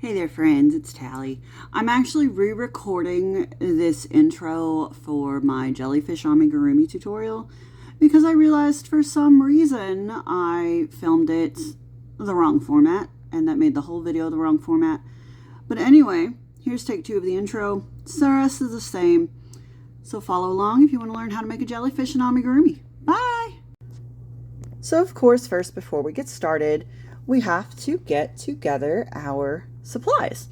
Hey there friends, it's Tally. I'm actually re-recording this intro for my Jellyfish Amigurumi tutorial because I realized for some reason I filmed it the wrong format and that made the whole video the wrong format. But anyway, here's take 2 of the intro. The rest is the same. So follow along if you want to learn how to make a jellyfish in amigurumi. Bye! So of course, first before we get started, we have to get together our supplies.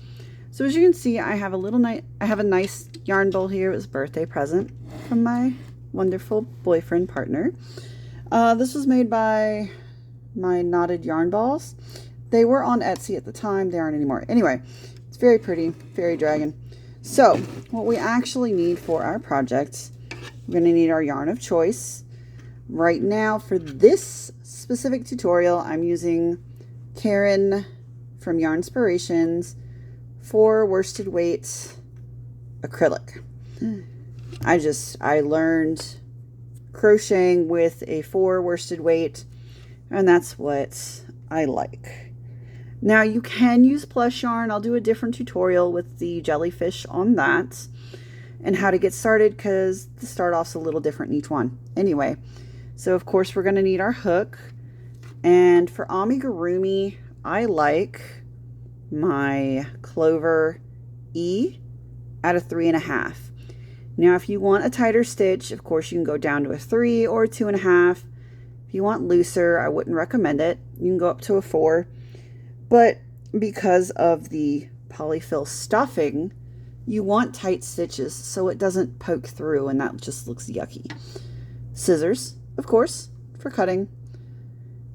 So as you can see, I have a nice yarn bowl here. It was a birthday present from my wonderful boyfriend partner. This was made by my knotted yarn balls. They were on Etsy at the time. They aren't anymore. Anyway, it's very pretty, fairy dragon. So what we actually need for our project, we're going to need our yarn of choice. Right now for this specific tutorial, I'm using Karen from Yarnspirations 4 worsted weight acrylic. I learned crocheting with a 4 worsted weight, and that's what I like. Now you can use plush yarn. I'll do a different tutorial with the jellyfish on that and how to get started, because the start off's a little different in each one. Anyway, so of course we're going to need our hook, and for amigurumi I like my Clover E at a 3.5. Now if you want a tighter stitch, of course you can go down to a 3 or a 2.5. If you want looser, I wouldn't recommend it. You can go up to a 4. But because of the polyfill stuffing, you want tight stitches so it doesn't poke through and that just looks yucky. Scissors, of course, for cutting.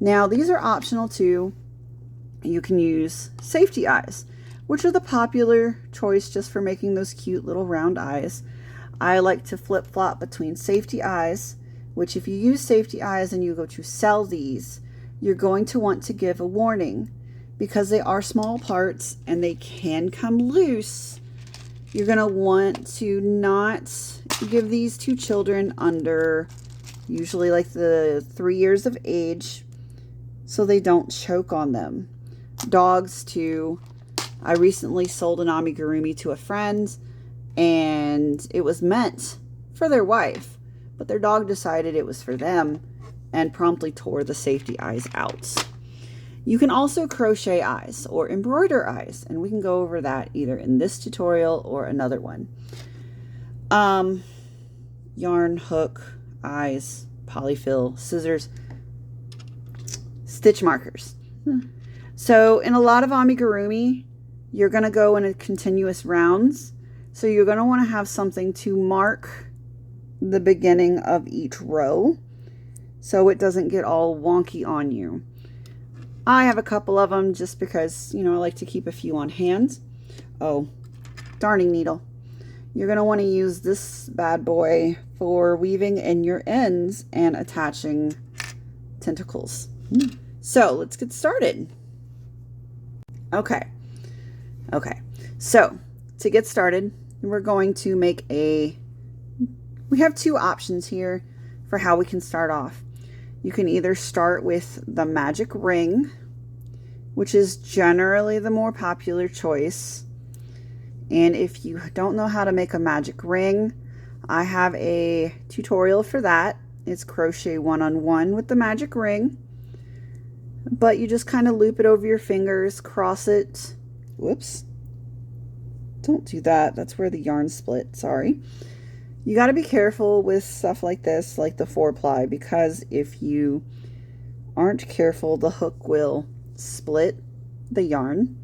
Now these are optional too. You can use safety eyes, which are the popular choice just for making those cute little round eyes. I like to flip-flop between safety eyes, which if you use safety eyes and you go to sell these, you're going to want to give a warning because they are small parts and they can come loose. You're going to want to not give these to children under usually like the 3 years of age so they don't choke on them. Dogs too. I recently sold an amigurumi to a friend and it was meant for their wife, but their dog decided it was for them and promptly tore the safety eyes out. You can also crochet eyes or embroider eyes, and we can go over that either in this tutorial or another one. Yarn, hook, eyes, polyfill, scissors, stitch markers. So in a lot of amigurumi, you're going to go in continuous rounds. So you're going to want to have something to mark the beginning of each row so it doesn't get all wonky on you. I have a couple of them just because, you know, I like to keep a few on hand. Oh, darning needle. You're going to want to use this bad boy for weaving in your ends and attaching tentacles. So let's get started. Okay, so to get started, we're going to make we have 2 options here for how we can start off. You can either start with the magic ring, which is generally the more popular choice. And if you don't know how to make a magic ring, I have a tutorial for that. It's crochet one-on-one with the magic ring. But you just kind of loop it over your fingers, cross it. Whoops. Don't do that. That's where the yarn split. Sorry. You got to be careful with stuff like this, like the 4-ply, because if you aren't careful, the hook will split the yarn.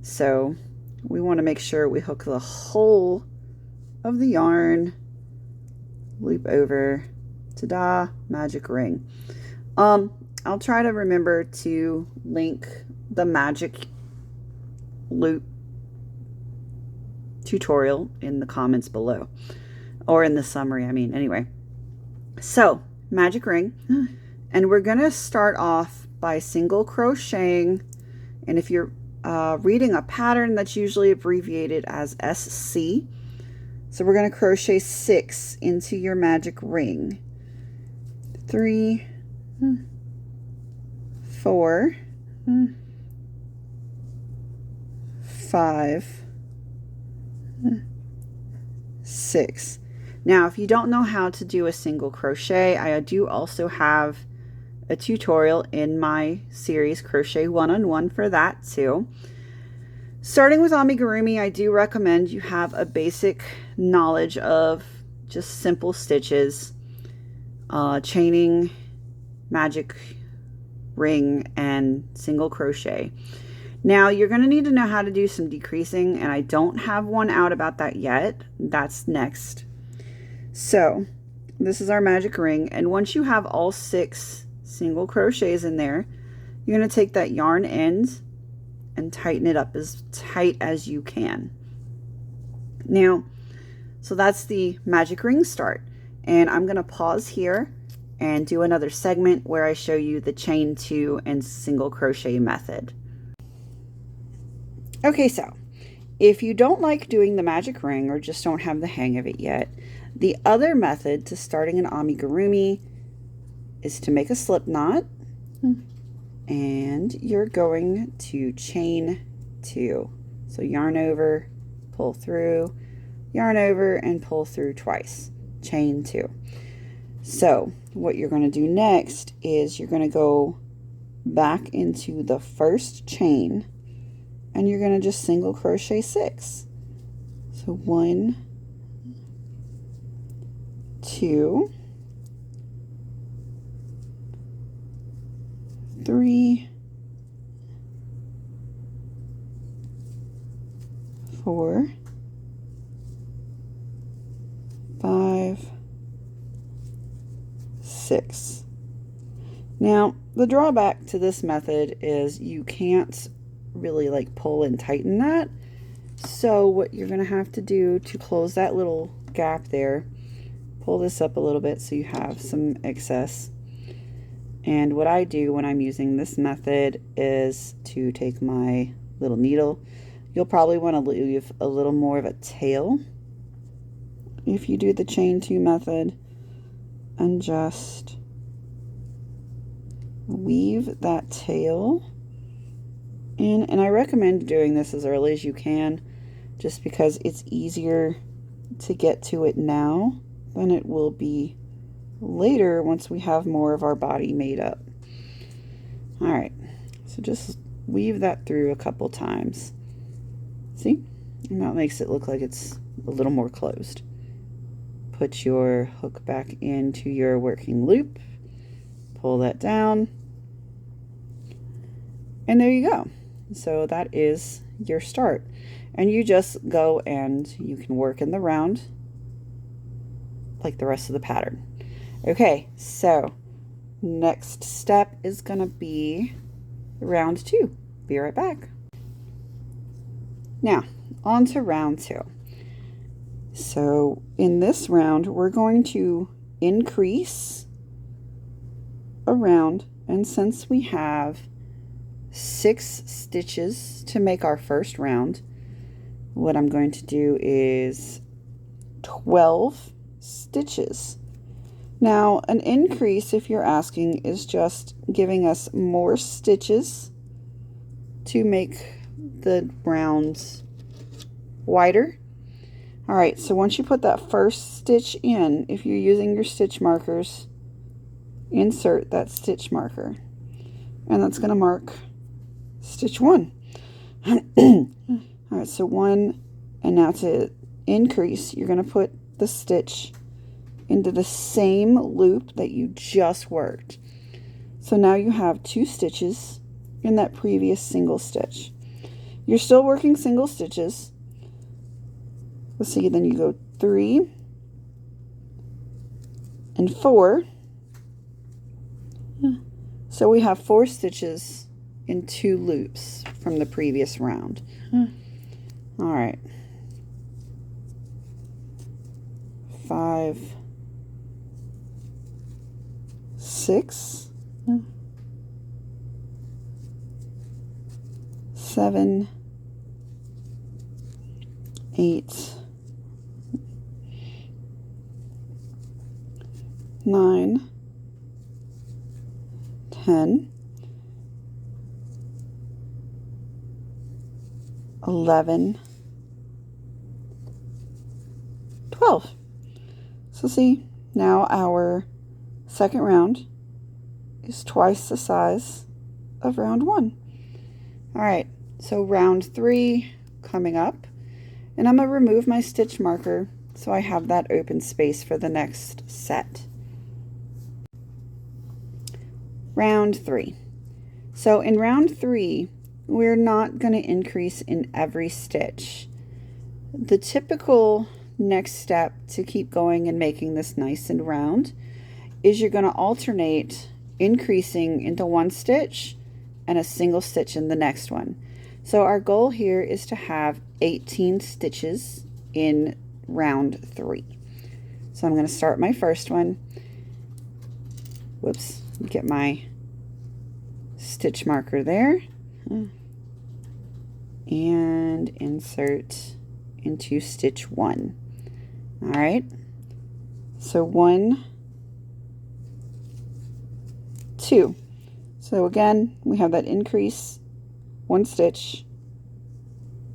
So we want to make sure we hook the whole of the yarn, loop over, ta-da, magic ring. I'll try to remember to link the magic loop tutorial in the comments below, or in the summary, I mean. Anyway, so magic ring, and we're gonna start off by single crocheting, and if you're reading a pattern, that's usually abbreviated as SC. So we're gonna crochet 6 into your magic ring. 3, 4, 5, 6. Now, if you don't know how to do a single crochet, I do also have a tutorial in my series Crochet One-on-One for that too. Starting with amigurumi, I do recommend you have a basic knowledge of just simple stitches, chaining, magic ring, and single crochet. Now you're going to need to know how to do some decreasing, and I don't have one out about that yet. That's next. So this is our magic ring, and once you have all 6 single crochets in there, you're going to take that yarn end and tighten it up as tight as you can. Now, so that's the magic ring start, and I'm going to pause here and do another segment where I show you the chain 2 and single crochet method. Okay, so if you don't like doing the magic ring or just don't have the hang of it yet, the other method to starting an amigurumi is to make a slip knot, and you're going to chain 2. So yarn over, pull through, yarn over, and pull through twice. Chain 2. So what you're going to do next is you're going to go back into the first chain, and you're going to just single crochet 6. So 1, 2, 3, 4, 5, 6. Now, the drawback to this method is you can't really like pull and tighten that. So what you're going to have to do to close that little gap there, pull this up a little bit so you have some excess. And what I do when I'm using this method is to take my little needle. You'll probably want to leave a little more of a tail if you do the chain 2 method, and just weave that tail in. And I recommend doing this as early as you can, just because it's easier to get to it now than it will be later once we have more of our body made up. All right, so just weave that through a couple times. See? And that makes it look like it's a little more closed. Put your hook back into your working loop, pull that down, and there you go. So that is your start. And you just go and you can work in the round like the rest of the pattern. Okay, so next step is going to be round 2. Be right back. Now, on to round 2. So in this round, we're going to increase around, and since we have 6 stitches to make our first round, what I'm going to do is 12 stitches. Now, an increase, if you're asking, is just giving us more stitches to make the rounds wider. All right, so once you put that first stitch in, if you're using your stitch markers, insert that stitch marker, and that's going to mark stitch 1. All right, so 1, and now to increase, you're going to put the stitch into the same loop that you just worked. So now you have 2 stitches in that previous single stitch. You're still working single stitches. Let's see, then you go 3 and 4. So we have 4 stitches in 2 loops from the previous round. All right. 5, 6, 7, 8, 9, 10, 11, 12. So see, now our second round is twice the size of round 1. All right, so round 3 coming up, and I'm going to remove my stitch marker so I have that open space for the next set. Round 3. So in round 3, we're not going to increase in every stitch. The typical next step to keep going and making this nice and round is you're going to alternate increasing into one stitch and a single stitch in the next one. So our goal here is to have 18 stitches in round 3. So I'm going to start my first one. Whoops, get my stitch marker there and insert into stitch 1. All right, so 1, 2. So again, we have that increase, 1 stitch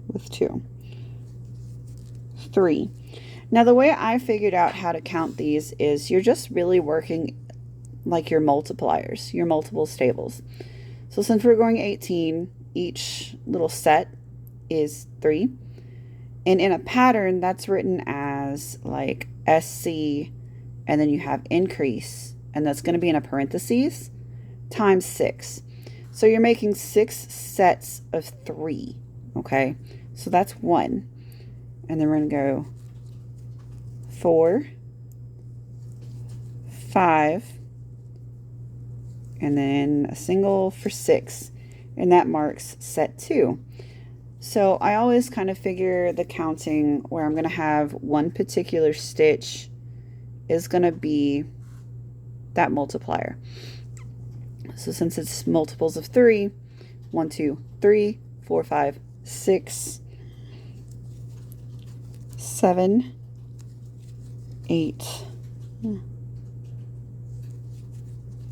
with 2, 3. Now the way I figured out how to count these is you're just really working like your multipliers, your multiple stables. So since we're going 18, each little set is 3. And in a pattern, that's written as like SC, and then you have increase, and that's going to be in a parentheses, times 6. So you're making 6 sets of 3, okay? So that's 1. And then we're going to go 4, 5, and then a single for 6, and that marks set 2. So I always kind of figure the counting where I'm going to have one particular stitch is going to be that multiplier. So since it's multiples of 3, 1, 2, 3, 4, 5, 6, 7, 8,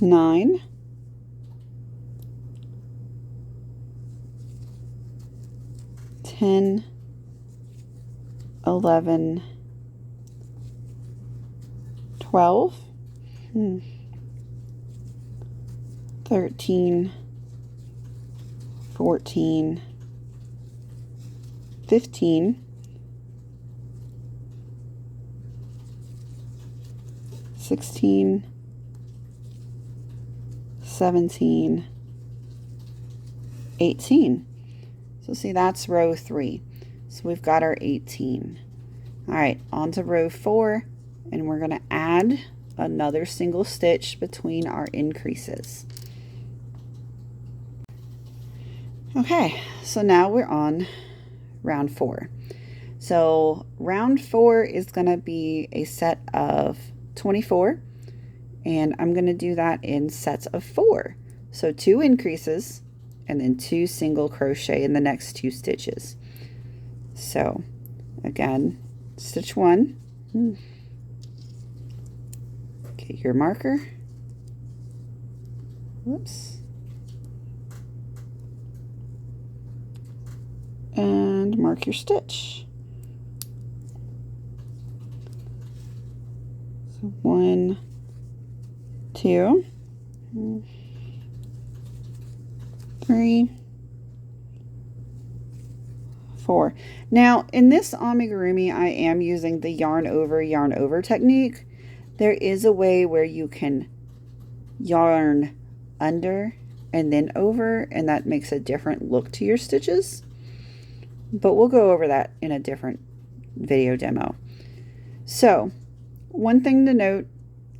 9, 10, 11, 12, 13, 14, 15, 16, 17, 18. So see, that's row 3. So we've got our 18. All right, on to row 4, and we're going to add another single stitch between our increases. Okay, so now we're on round 4. So round 4 is going to be a set of 24, and I'm going to do that in sets of 4. So 2 increases and then 2 single crochet in the next 2 stitches. So again, stitch 1, get your marker, whoops, and mark your stitch. So 1, 2, 3, 4. Now in this amigurumi, I am using the yarn over technique. There is a way where you can yarn under and then over, and that makes a different look to your stitches, but we'll go over that in a different video demo. So one thing to note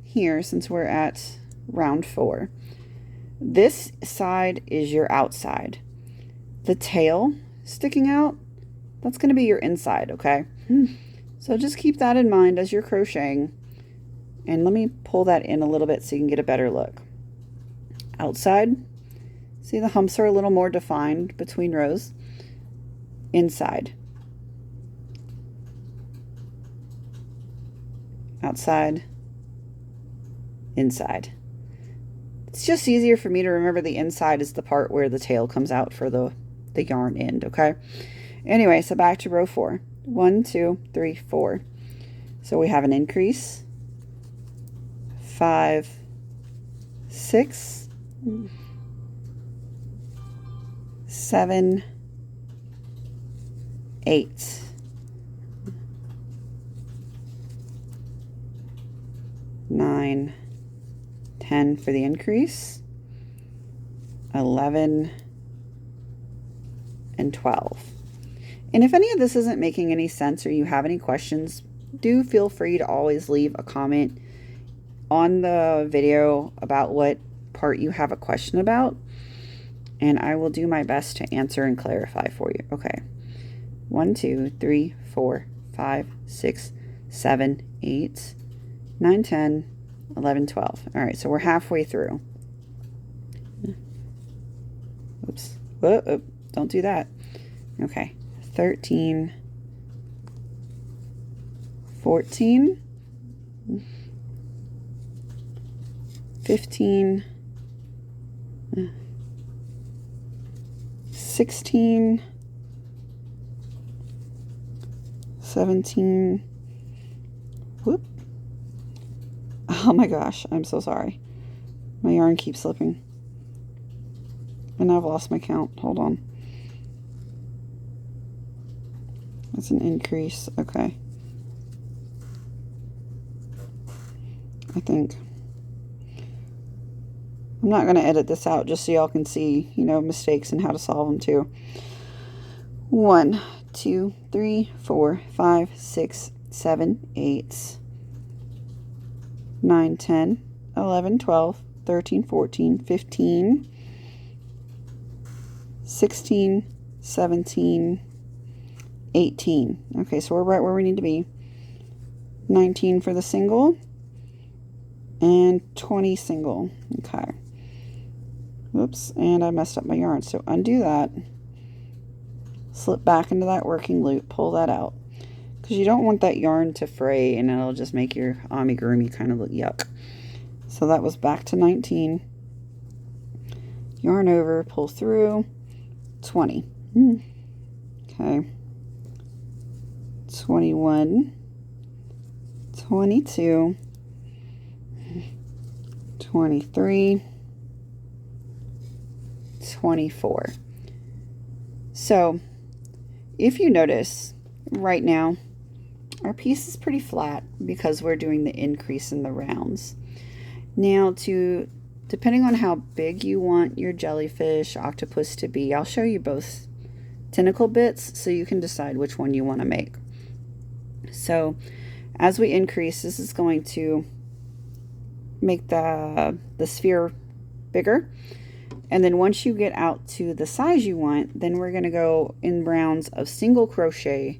here, since we're at round 4, this side is your outside. The tail sticking out, that's going to be your inside, okay? So just keep that in mind as you're crocheting. And let me pull that in a little bit so you can get a better look. Outside, see the humps are a little more defined between rows. Inside. Outside. Inside. It's just easier for me to remember the inside is the part where the tail comes out for the yarn end, okay? Anyway, so back to row 4. 1, 2, 3, 4. So we have an increase. 5, 6, 7, 8. 9, 10 for the increase. 11, and 12. And if any of this isn't making any sense or you have any questions, do feel free to always leave a comment on the video about what part you have a question about, and I will do my best to answer and clarify for you. Okay. 1, 2, 3, 4, 5, 6, 7, 8, 9, 10, 11, 12. All right, so we're halfway through. Oops. Whoa, don't do that. Okay. 13, 14, 15, 16, 17. Whoop. Oh my gosh, I'm so sorry. My yarn keeps slipping. And I've lost my count. Hold on. That's an increase. Okay. I think. I'm not going to edit this out just so y'all can see, you know, mistakes and how to solve them too. 1, 2, 3, 4, 5, 6, 7, 8, 9, 10, 11, 12, 13, 14, 15, 16, 17, 18. Okay, so we're right where we need to be. 19 for the single and 20 single. Okay. Whoops, and I messed up my yarn. So undo that. Slip back into that working loop. Pull that out. Because you don't want that yarn to fray and it'll just make your amigurumi kind of look yuck. So that was back to 19. Yarn over, pull through. 20. Okay. 21, 22, 23, 24. So if you notice right now, our piece is pretty flat because we're doing the increase in the rounds. Now depending on how big you want your jellyfish, octopus to be, I'll show you both tentacle bits so you can decide which one you want to make. So as we increase, this is going to make the sphere bigger. And then once you get out to the size you want, then we're going to go in rounds of single crochet,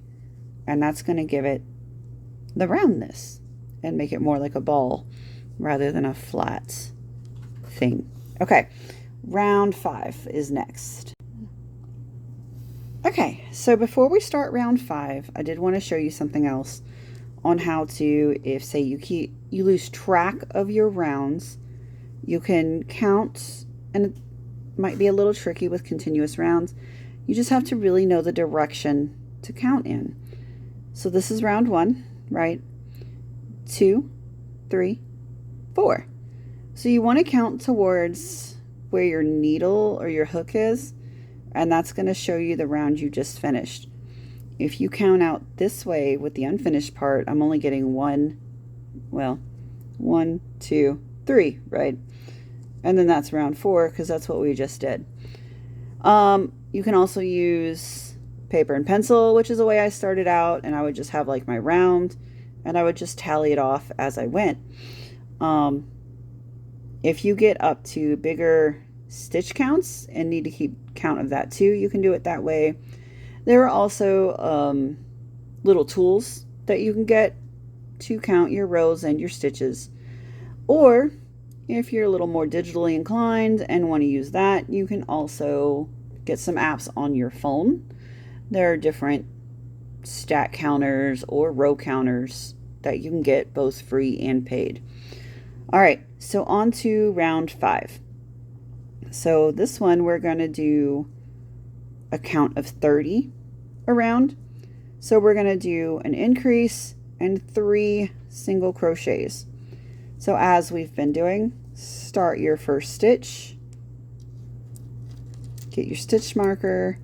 and that's going to give it the roundness and make it more like a ball rather than a flat thing. Okay, round 5 is next. Okay, so before we start round 5, I did want to show you something else on how to, if say you lose track of your rounds, you can count, and it might be a little tricky with continuous rounds. You just have to really know the direction to count in. So this is round 1, right? 2, 3, 4. So you want to count towards where your needle or your hook is, and that's going to show you the round you just finished. If you count out this way with the unfinished part, I'm only getting 1, 2, 3, right? And then that's round 4 because that's what we just did. You can also use paper and pencil, which is the way I started out, and I would just have like my round and I would just tally it off as I went. If you get up to bigger stitch counts and need to keep count of that too, you can do it that way. There are also little tools that you can get to count your rows and your stitches. Or if you're a little more digitally inclined and want to use that, you can also get some apps on your phone. There are different stat counters or row counters that you can get both free and paid. All right, so on to round 5. So this one we're going to do a count of 30 around. So we're going to do an increase and 3 single crochets. So as we've been doing, start your first stitch, get your stitch marker,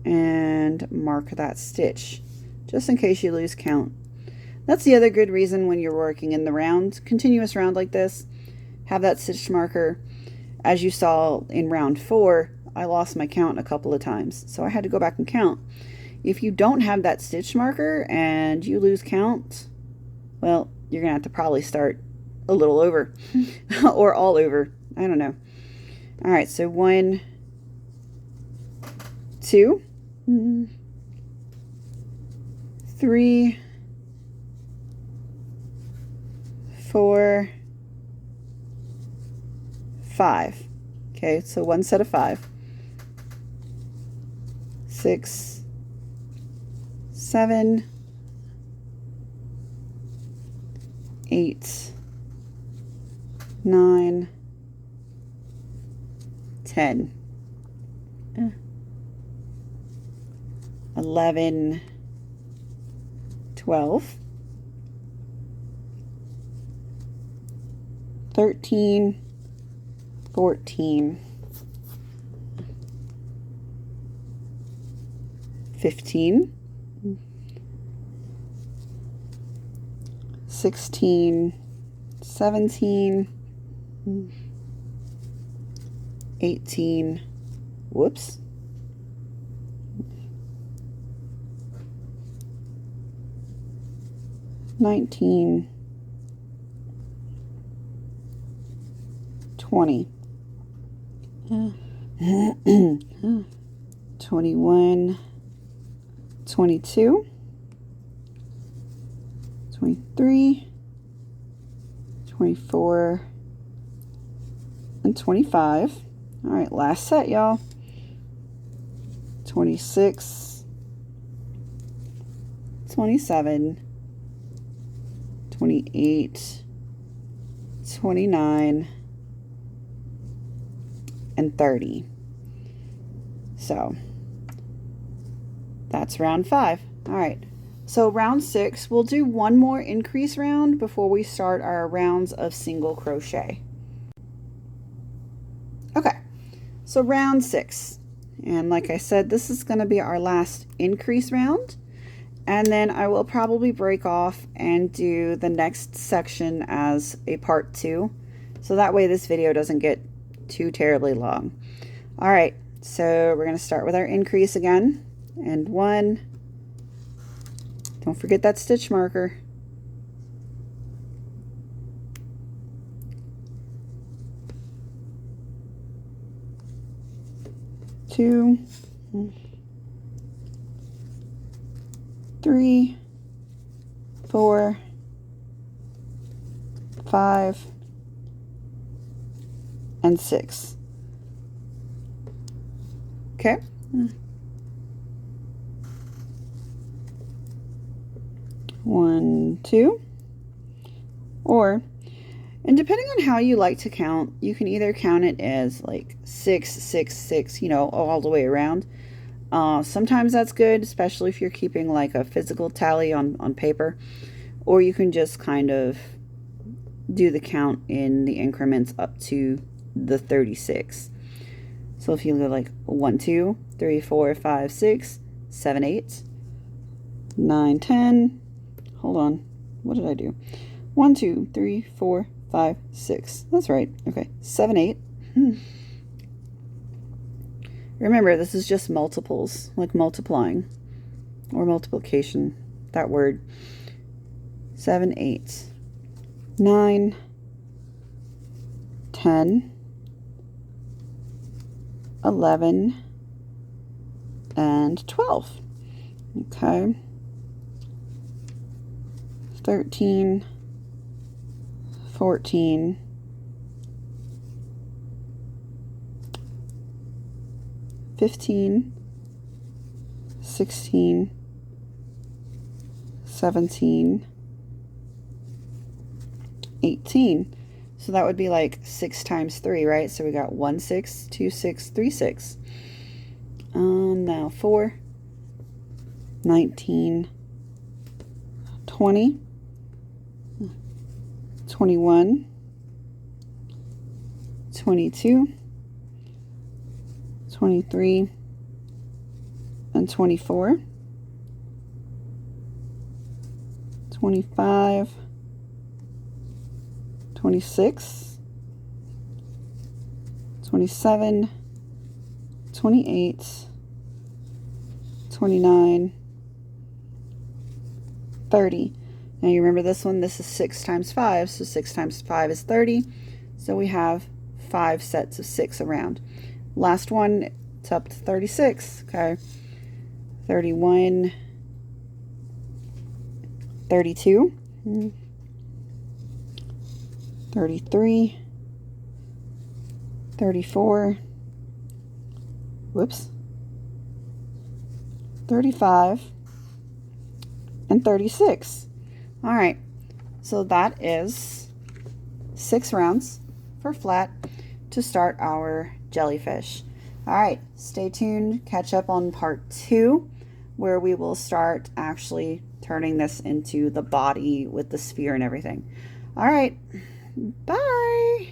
and mark that stitch, just in case you lose count. That's the other good reason when you're working in the round, continuous round like this, have that stitch marker. As you saw in round 4, I lost my count a couple of times, so I had to go back and count. If you don't have that stitch marker and you lose count, well, you're gonna have to probably start a little over or all over. I don't know. All right, so 1, 2, 3, 4, 5. Okay, so 1 set of 5. 6, 7, 8, 9, 10, 11, 12, 13, 14, 15, 16, 17, 18, whoops, 19, 20, 21, 22, 23, 24, and 25. All right, last set, y'all. 26, 27, 28, 29, and 30. So that's round 5. All right, so round 6, we'll do one more increase round before we start our rounds of single crochet. Okay, so round 6, and like I said, this is going to be our last increase round, and then I will probably break off and do the next section as a part 2, so that way this video doesn't get too terribly long. All right, so we're going to start with our increase again, and 1, don't forget that stitch marker, 2, 3, 4, 5, and 6. Okay. 1, 2, and depending on how you like to count, you can either count it as like 6, 6, 6, you know, all the way around. Sometimes that's good, especially if you're keeping like a physical tally on paper, or you can just kind of do the count in the increments up to the 36. So if you go like 1, 2, 3, 4, 5, 6, 7, 8, 9, 10, hold on, what did I do? 1, 2, 3, 4, 5, 6. That's right. Okay, 7, 8. Remember, this is just multiples, like multiplying or multiplication, that word. 7, 8, 9, 10, 11, and 12. Okay. 13, 14, 15, 16, 17, 18. So that would be like 6 times 3, right? So we got 1, 6, 2, 6, 3, 6. Now 4, 19, 20, 21, 22, 23, and 24, 25, 26, 27, 28, 29, 30. Now you remember this one, this is 6 times 5, so 6 times 5 is 30. So we have 5 sets of 6 around. Last one, it's up to 36, okay? 31, 32, 33, 34, whoops, 35, and 36. All right, so that is 6 rounds for flat to start our jellyfish. All right, stay tuned, catch up on part 2, where we will start actually turning this into the body with the sphere and everything. All right, bye.